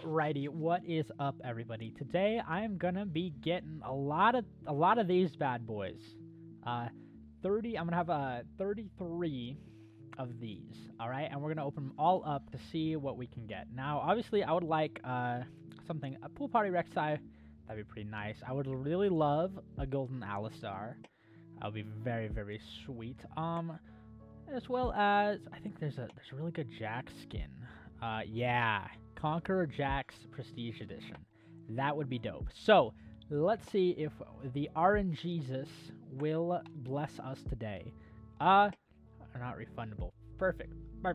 Alrighty, what is up, everybody? Today I'm gonna be getting a lot of these bad boys. 30. I'm gonna have 33 of these. All right, and we're gonna open them all up to see what we can get. Now, obviously, I would like a pool party Rek'Sai. That'd be pretty nice. I would really love a golden Alistar. That would be very, very sweet. As well as I think there's a really good Jack skin. Yeah, Conqueror Jack's Prestige Edition. That would be dope. So let's see if the RNGesus will bless us today. Not refundable. Perfect.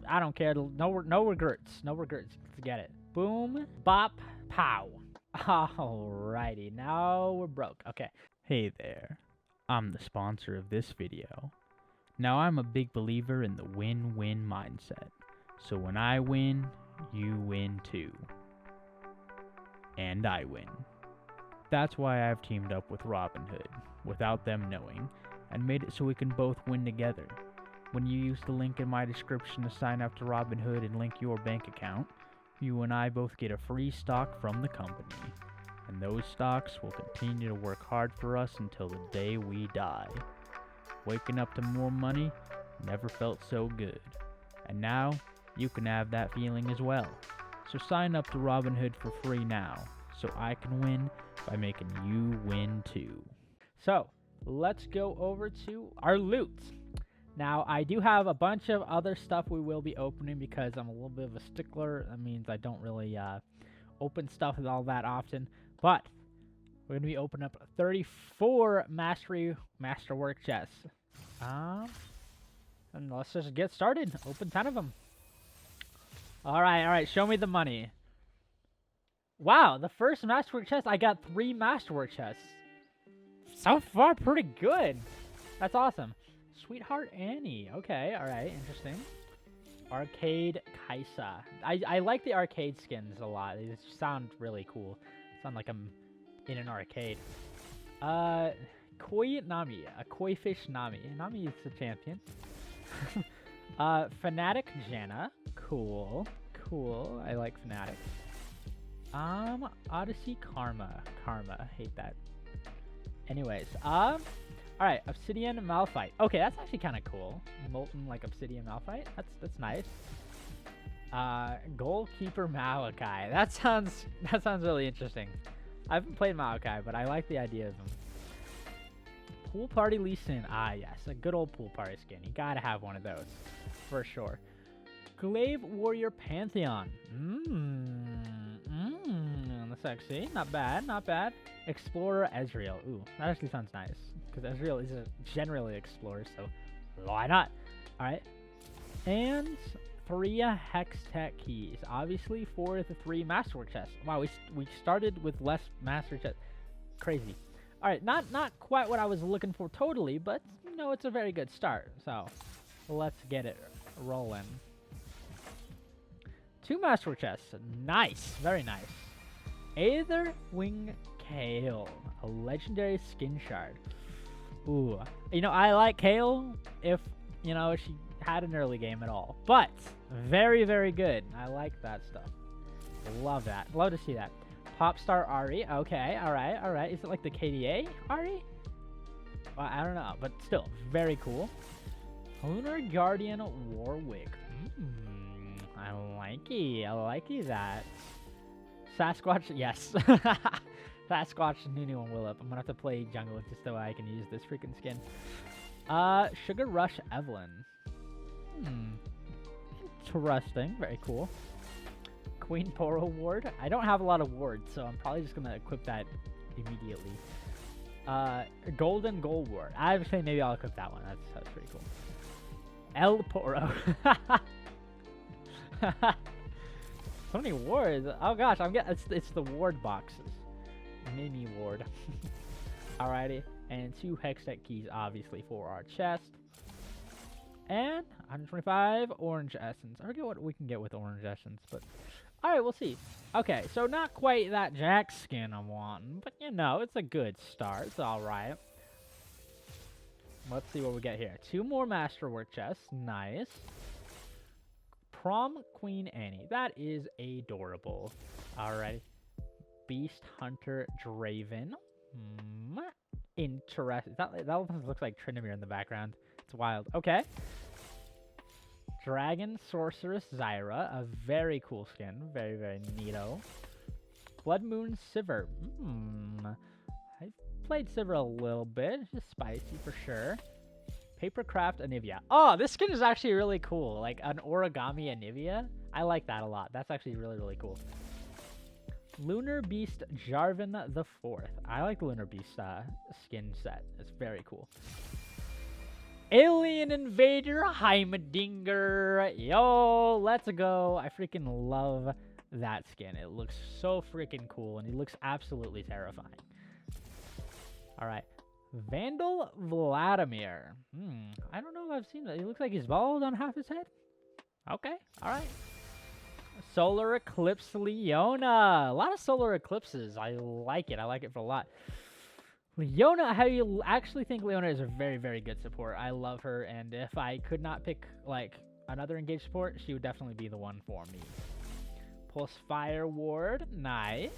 I don't care. No regrets. No regrets. Let's get it. Boom. Bop. Pow. Alrighty. Now we're broke. Okay. Hey there. I'm the sponsor of this video. Now I'm a big believer in the win-win mindset. So when I win, you win too. And I win. That's why I've teamed up with Robinhood, without them knowing, and made it so we can both win together. When you use the link in my description to sign up to Robinhood and link your bank account, you and I both get a free stock from the company. And those stocks will continue to work hard for us until the day we die. Waking up to more money never felt so good. And now, you can have that feeling as well. So sign up to Robinhood for free now, so I can win by making you win too. So, let's go over to our loot. Now, I do have a bunch of other stuff we will be opening because I'm a little bit of a stickler. That means I don't really open stuff all that often. But we're going to be opening up 34 Masterwork chests. And let's just get started. Open 10 of them. All right. Show me the money. Wow, the first Masterwork chest, I got 3 Masterwork chests. So far, pretty good. That's awesome. Sweetheart Annie. Okay, all right, interesting. Arcade Kaisa. I like the arcade skins a lot. They just sound really cool. Sound like I'm in an arcade. Koi Nami. A koi fish Nami. Nami is the champion. Fanatic Janna. Cool. I like Fanatic. Odyssey Karma. Hate that. Anyways, alright, Obsidian Malphite. Okay, that's actually kind of cool. Molten like Obsidian Malphite. That's nice. Goalkeeper Maokai. That sounds really interesting. I haven't played Maokai, but I like the idea of him. Pool Party Lee Sin. Ah, yes, a good old pool party skin. You gotta have one of those, for sure. Glaive Warrior Pantheon. Sexy. Not bad. Explorer Ezreal. Ooh, that actually sounds nice. Because Ezreal is a generally explorer, so why not? Alright. And 3 Hex Tech keys. Obviously for the 3 Masterwork chests. Wow, we started with less Master chests. Crazy. Alright, not quite what I was looking for totally, but you know, it's a very good start. So let's get it rolling. 2 Masterwork chests. Nice. Very nice. Aether Wing Kale, a legendary skin shard. Ooh, you know, I like Kale if, you know, she had an early game at all. But, very, very good. I like that stuff. Love that. Love to see that. Popstar Ari. Okay, alright. Is it like the KDA Ari? Well, I don't know, but still, very cool. Lunar Guardian Warwick. I like that. Sasquatch, yes. Sasquatch, Nunu, and Willip. I'm gonna have to play jungle just so I can use this freaking skin. Sugar Rush Evelyn. Interesting. Very cool. Queen Poro Ward. I don't have a lot of wards, so I'm probably just gonna equip that immediately. Golden Gold Ward. I would say maybe I'll equip that one. That's pretty cool. El Poro. So many wards. Oh gosh, it's the ward boxes. Mini ward. Alrighty, and 2 Hextech keys, obviously, for our chest. And 125 orange essence. I forget what we can get with orange essence, but alright, we'll see. Okay, so not quite that Jack skin I'm wanting, but you know, it's a good start. It's alright. Let's see what we get here. 2 more Masterwork chests. Nice. Prom Queen Annie. That is adorable. Alrighty. Beast Hunter Draven. Interesting. That almost looks like Trinimir in the background. It's wild. Okay. Dragon Sorceress Zyra. A very cool skin. Very, very neato. Blood Moon Sivir. I've played Sivir a little bit. It's just spicy for sure. Papercraft Anivia. Oh, this skin is actually really cool. Like an origami Anivia. I like that a lot. That's actually really, really cool. Lunar Beast Jarvan the Fourth. I like the Lunar Beast skin set. It's very cool. Alien Invader Heimerdinger. Yo, let's go. I freaking love that skin. It looks so freaking cool, and he looks absolutely terrifying. All right. Vandal Vladimir. I don't know if I've seen that. He looks like he's bald on half his head. Okay. All right. Solar Eclipse Leona. A lot of solar eclipses. I like it. I like it for a lot. Leona, I actually think Leona is a very, very good support. I love her, and if I could not pick like another engaged support, she would definitely be the one for me. Pulse Fire Ward. Nice.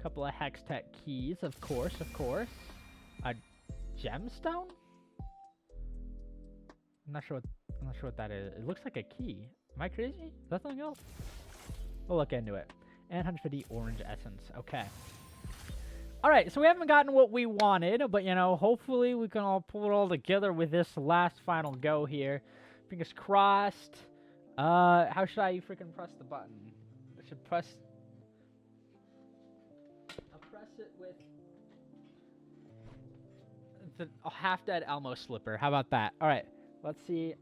Couple of Hextech keys, of course, of course. A gemstone? I'm not sure what that is. It looks like a key. Am I crazy? Is that something else? We'll look into it. And 150 orange essence. Okay. Alright, so we haven't gotten what we wanted, but you know, hopefully we can all pull it all together with this last final go here. Fingers crossed. How should I freaking press the button? I should press... I'll press it with... the half-dead Elmo Slipper. How about that? Alright, let's see.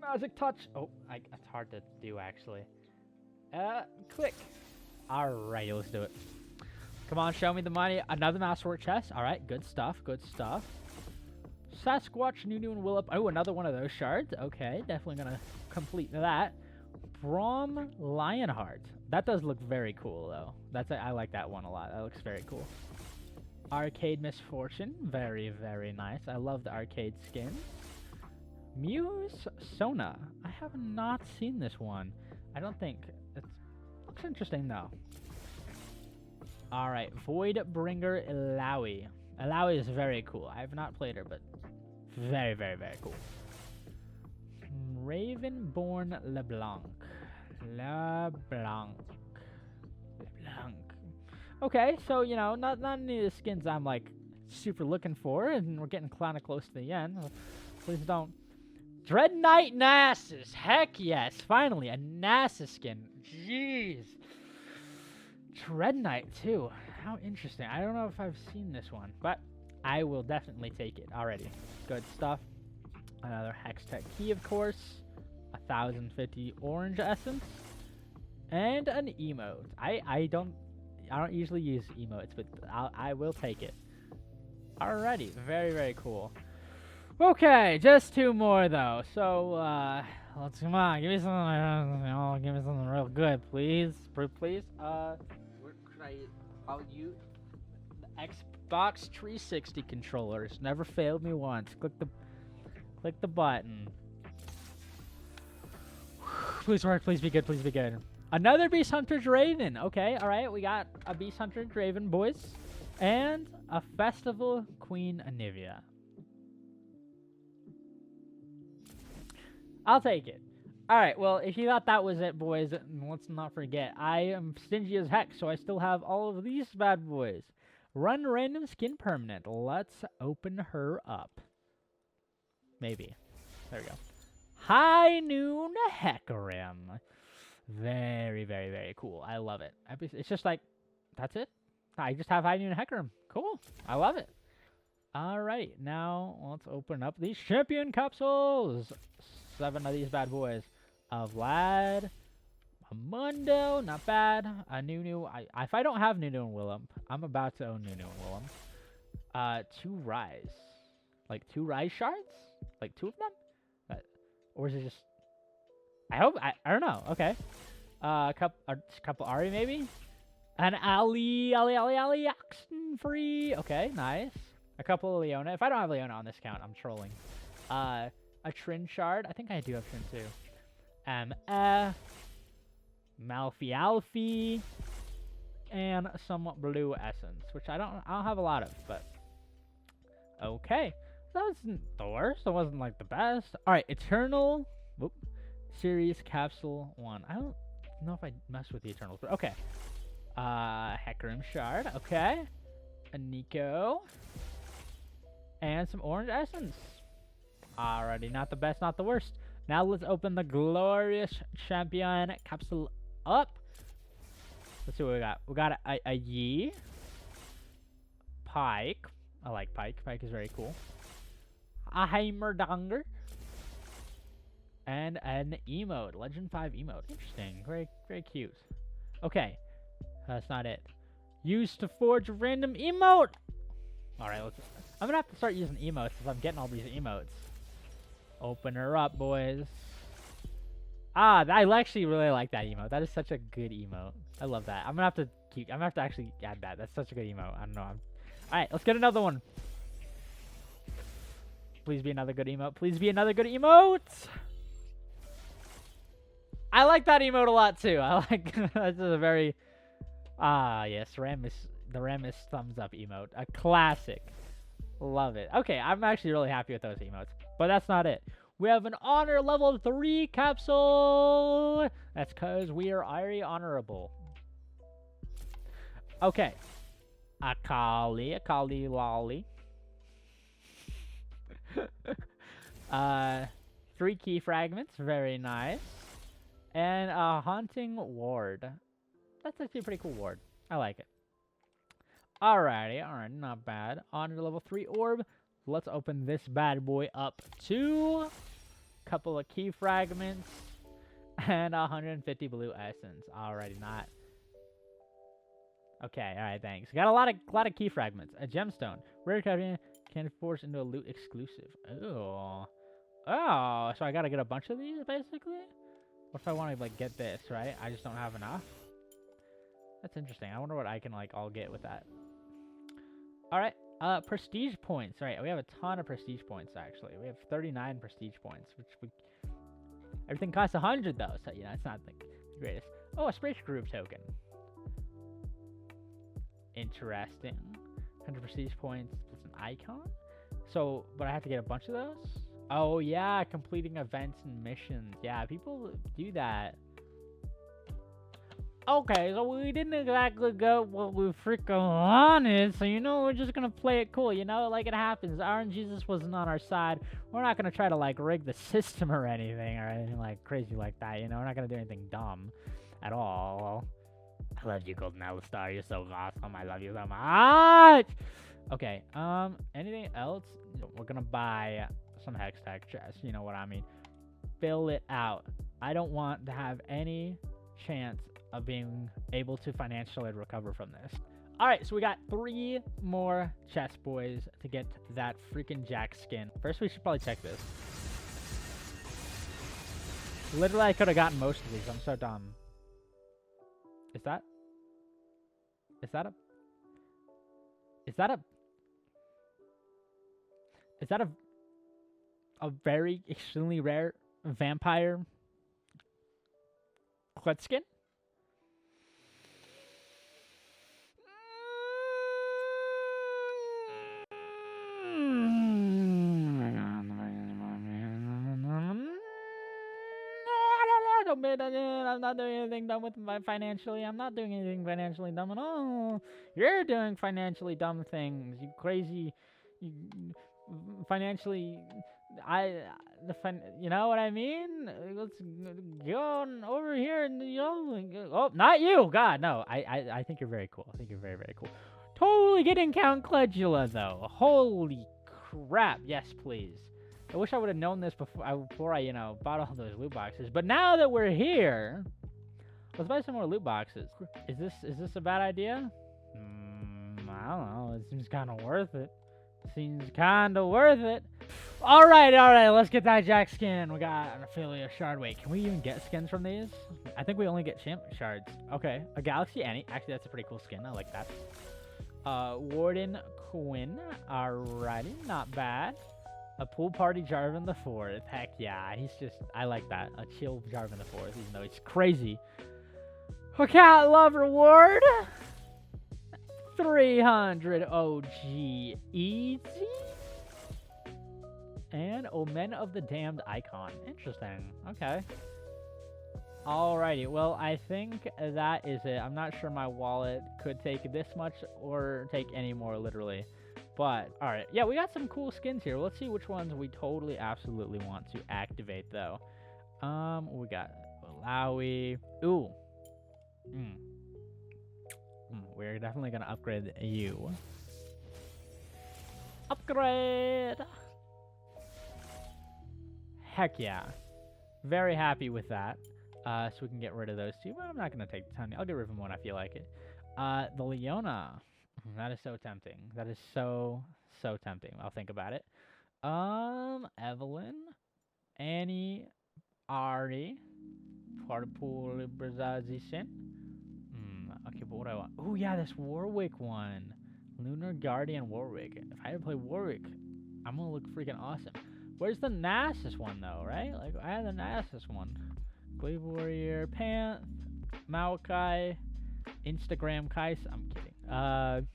Magic touch. Oh, it's hard to do, actually. Click. Alright, let's do it. Come on, show me the money. Another Masterwork chest. Alright, good stuff, good stuff. Sasquatch, Nunu, and Willip. Oh, another one of those shards. Okay, definitely gonna complete that. Brom Lionheart. That does look very cool, though. I like that one a lot. That looks very cool. Arcade Misfortune. Very, very nice. I love the arcade skin. Muse Sona. I have not seen this one. I don't think. It looks interesting, though. Alright, Voidbringer Ilaoi. Ilaoi is very cool. I have not played her, but very, very, very cool. Ravenborn LeBlanc. LeBlanc. Okay, so, you know, not any of the skins I'm, like, super looking for, and we're getting kind of close to the end. Please don't. Dread Knight Nasus. Heck yes. Finally, a Nasus skin. Jeez. Dread Knight, too. How interesting. I don't know if I've seen this one, but I will definitely take it already. Good stuff. Another Hextech key, of course. 1,050 orange essence. And an emote. I don't usually use emotes, but I will take it. Alrighty. Very, very cool. Okay, just two more, though. So, let's come on. Give me something, give me something real good, please. Please. I'll use the Xbox 360 controllers. Never failed me once. Click the button. Please work. Please be good. Please be good. Another Beast Hunter Draven. Okay, all right. We got a Beast Hunter Draven, boys, and a Festival Queen Anivia. I'll take it. Alright, well, if you thought that was it, boys, let's not forget, I am stingy as heck, so I still have all of these bad boys. Run random skin permanent. Let's open her up. Maybe. There we go. High Noon Hecarim. Very, very, very cool. I love it. It's just like, that's it. I just have High Noon Hecarim. Cool. I love it. Alright, now let's open up these champion capsules. 7 of these bad boys. A Vlad, a Mundo, not bad. A Nunu. If I don't have Nunu and Willem, I'm about to own Nunu and Willem. 2 Rise. Like 2 Rise shards? Like 2 of them? Or is it just... I don't know. Okay. A couple Ari maybe? An Ali Oxenfree. Okay, nice. A couple of Leona. If I don't have Leona on this count, I'm trolling. A Trin shard. I think I do have Trin too. MF, Malfi Alfie, and some blue essence, which I don't have a lot of, but okay. That wasn't the worst. It wasn't like the best. All right, Eternal Series Capsule 1. I don't know if I messed with the Eternals, but okay. Hecarim Shard, okay. A Nico. And some orange essence. Alrighty, not the best, not the worst. Now let's open the Glorious Champion Capsule up. Let's see what we got. We got a Yi. Pike. I like Pike. Pike is very cool. A Heimerdinger. And an emote. Legend 5 emote. Interesting. Very, very cute. Okay. That's not it. Used to forge a random emote. Alright, I'm gonna have to start using emotes if I'm getting all these emotes. Open her up, boys. I actually really like that emote. That is such a good emote. I love that. I'm gonna have to actually add that. That's such a good emote. I don't know. Alright, let's get another one. Please be another good emote. Please be another good emote. I like that emote a lot too. I like that's a very yes, the Ramus thumbs up emote. A classic. Love it. Okay, I'm actually really happy with those emotes. But that's not it. We have an honor level 3 capsule. That's because we are very honorable. Okay. Akali Lolly. 3 key fragments. Very nice. And a Haunting Ward. That's actually a pretty cool ward. I like it. Alrighty, alright, not bad. Honor level 3 orb. Let's open this bad boy up to couple of key fragments and 150 blue essence. Alrighty, not. Okay, alright, thanks. Got a lot of key fragments. A gemstone. Rare card can force into a loot exclusive. Oh. Oh, so I gotta get a bunch of these basically? What if I want to like get this, right? I just don't have enough. That's interesting. I wonder what I can like all get with that. All right, prestige points. Right, we have a ton of prestige points actually. We have 39 prestige points, which everything costs 100 though, so you know it's not the greatest. Oh, a space group token. Interesting. 100 prestige points plus an icon. So, but I have to get a bunch of those. Oh yeah, completing events and missions. Yeah, people do that. Okay, so we didn't exactly get what we freaking wanted, so you know we're just gonna play it cool, you know, like it happens. RNGesus wasn't on our side. We're not gonna try to like rig the system or anything like crazy like that, you know. We're not gonna do anything dumb at all. I love you, Golden Alistar. You're so awesome. I love you so much. Okay, anything else? We're gonna buy some hex tech chests, you know what I mean. Fill it out. I don't want to have any chance of being able to financially recover from this. Alright, so we got 3 more chests, boys, to get that freaking Jack skin. First, we should probably check this. Literally, I could have gotten most of these. I'm so dumb. Is that a very extremely rare vampire Quet skin? I'm not doing anything dumb with my financially. I'm not doing anything financially dumb at all. You're doing financially dumb things. You crazy. Financially. You know what I mean? Let's go on over here and, you know. Oh, not you. God, no. I think you're very cool. I think you're very, very cool. Totally getting Count Cledula, though. Holy crap. Yes, please. I wish I would have known this before I, you know, bought all those loot boxes. But now that we're here, let's buy some more loot boxes. Is this a bad idea? I don't know. It seems kind of worth it. All right. Let's get that Jack skin. We got an affiliate shard. Wait, can we even get skins from these? I think we only get champ shards. Okay, a Galaxy Annie. Actually, that's a pretty cool skin. I like that. Warden Quinn. Alrighty, not bad. A pool party Jarvan the Fourth. Heck yeah, he's just, I like that. A chill Jarvan the Fourth, even though he's crazy. Okay, I love reward. 300 OG easy. And Omen of the Damned Icon. Interesting. Okay. Alrighty, well, I think that is it. I'm not sure my wallet could take this much or take any more, literally. But, alright. Yeah, we got some cool skins here. Let's see which ones we totally, absolutely want to activate, though. We got Malawi. Ooh. We're definitely going to upgrade you. Upgrade! Heck yeah. Very happy with that. So we can get rid of those two. Well, I'm not going to take the time. I'll get rid of them when I feel like it. The Leona. That is so tempting. That is so tempting. I'll think about it. Evelyn. Annie. Ari. Parpool Brazazishin. Okay, but what do I want? Oh, yeah, this Warwick one. Lunar Guardian Warwick. If I had to play Warwick, I'm going to look freaking awesome. Where's the Nasus one, though, right? Like, I had the Nasus one. Glaive Warrior, Panth, Maokai, Instagram Kais. I'm kidding.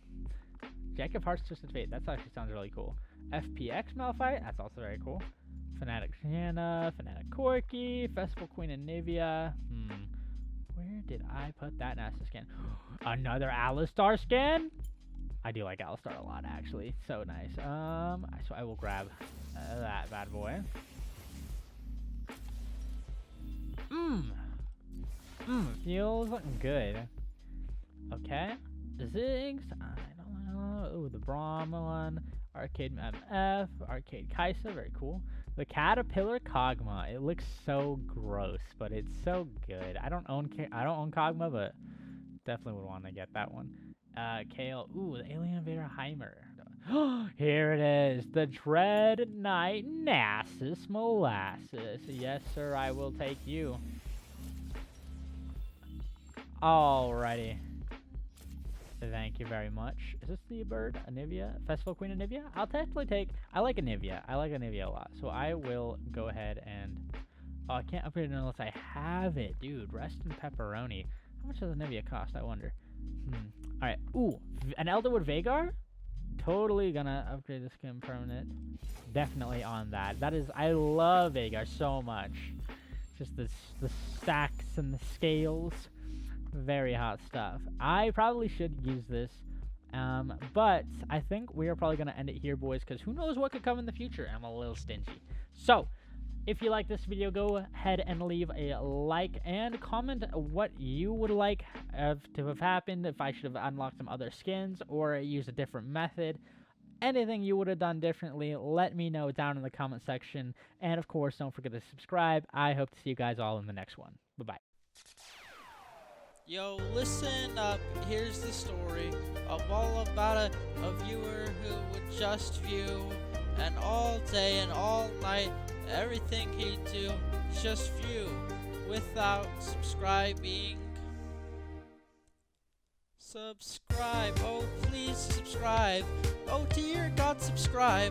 Jack of Hearts, Twisted Fate. That actually sounds really cool. FPX Malphite. That's also very cool. Fnatic Shanna, Fnatic Corki, Festival Queen and Nivea. Where did I put that Nasa skin? Another Alistar skin? I do like Alistar a lot, actually. So nice. So I will grab that bad boy. Feels good. Okay. Ziggs. I don't know. Ooh, the Brahma one. Arcade MF. Arcade Kaisa. Very cool. The Caterpillar Kog'Maw. It looks so gross, but it's so good. I don't own Kog'Maw, but definitely would want to get that one. Kale. Ooh, the Alien Invader Heimer. Here it is. The Dread Knight Nasus Molasses. Yes, sir. I will take you. Alrighty. Thank you very much. Is this the bird? Anivia? Festival Queen Anivia? I'll technically take... I like Anivia. I like Anivia a lot. So I will go ahead and... Oh, I can't upgrade it unless I have it. Dude, rest in pepperoni. How much does Anivia cost, I wonder? Alright. Ooh, an Elderwood Vagar? Totally gonna upgrade the skin permanent. Definitely on that. That is... I love Vagar so much. Just the stacks and the scales. Very hot stuff. I probably should use this, but I think we are probably going to end it here, boys, because who knows what could come in the future. I'm a little stingy. So, if you like this video, go ahead and leave a like and comment what you would like to have happened, if I should have unlocked some other skins or used a different method. Anything you would have done differently, let me know down in the comment section. And, of course, don't forget to subscribe. I hope to see you guys all in the next one. Bye-bye. Yo, listen up, here's the story of all about a viewer who would just view, and all day and all night, everything he'd do, just view, without subscribing. Subscribe, oh please subscribe, oh dear God subscribe.